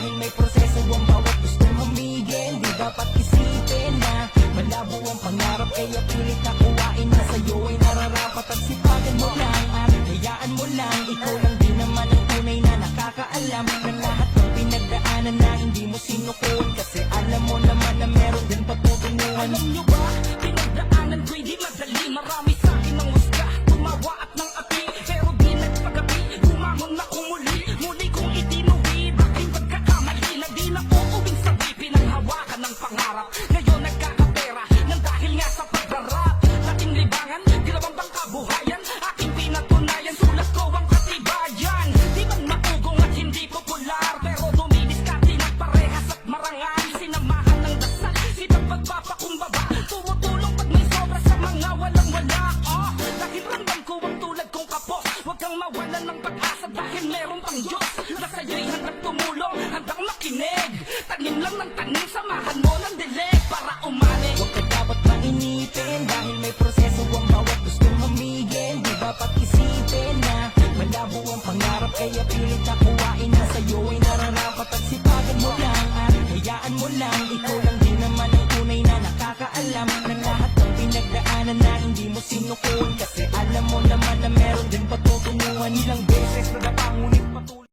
dahil may proseso ang bawat gustong humigin. Di dapat isipin na malabo ang pangarap, kaya pilit na kuwain na sa'yo ay nararapat. At sipagan mo lang at hayaan mo lang, ikaw lang din naman ang tunay na nakakaalam ng lahat ng pinagdaanan na hindi mo sinukuan. Kasi alam mo naman na meron din patutunguhan. Alam nyo ba, pinagdaanan ko'y di madali. Marami sa'kin ng husga, tumawa at ng api, pero di nagpagabi, bumangon ako muli. Muli kong itinuwid aking pagkakamali na di na uuwing sabi. Pinanghawakan ng pangarap, ngayon nagkakapera nang dahil nga sa pagrarap. Laking libangan, ginawang bang kabuhayan, aking pinatunayan, sulat ko ang katibayan. Di man maugong at hindi popular, pero dumidiskarte ng parehas at marangal. Sinamahan ng dasal, sitang pagpapakumbaba, tumutulong pag may sobra sa mga walang-wala. Dahil ramdam ko ang tulad kong kapos, huwag kang mawalan ng pag-asa dahil meron pang Diyos na sa'yo'y handang tumulong, handang makinig. Tanim lang ng tanim, samahan mo ng dilig para umanig. Huwag ka dapat mainipin dahil may proseso ang bawat gustong humigin. Di dapat isipin na malabo ang pangarap, kaya pilit na kuwain na sa'yo ay nararapat. At sipagan mo lang at hayaan mo lang, ikaw lang din naman ang tunay na nakakaalam ng lahat ng pinagdaanan na hindi mo sinukuan. Kasi alam mo naman na meron din patutunguhan. Ilang beses na napangunit patuloy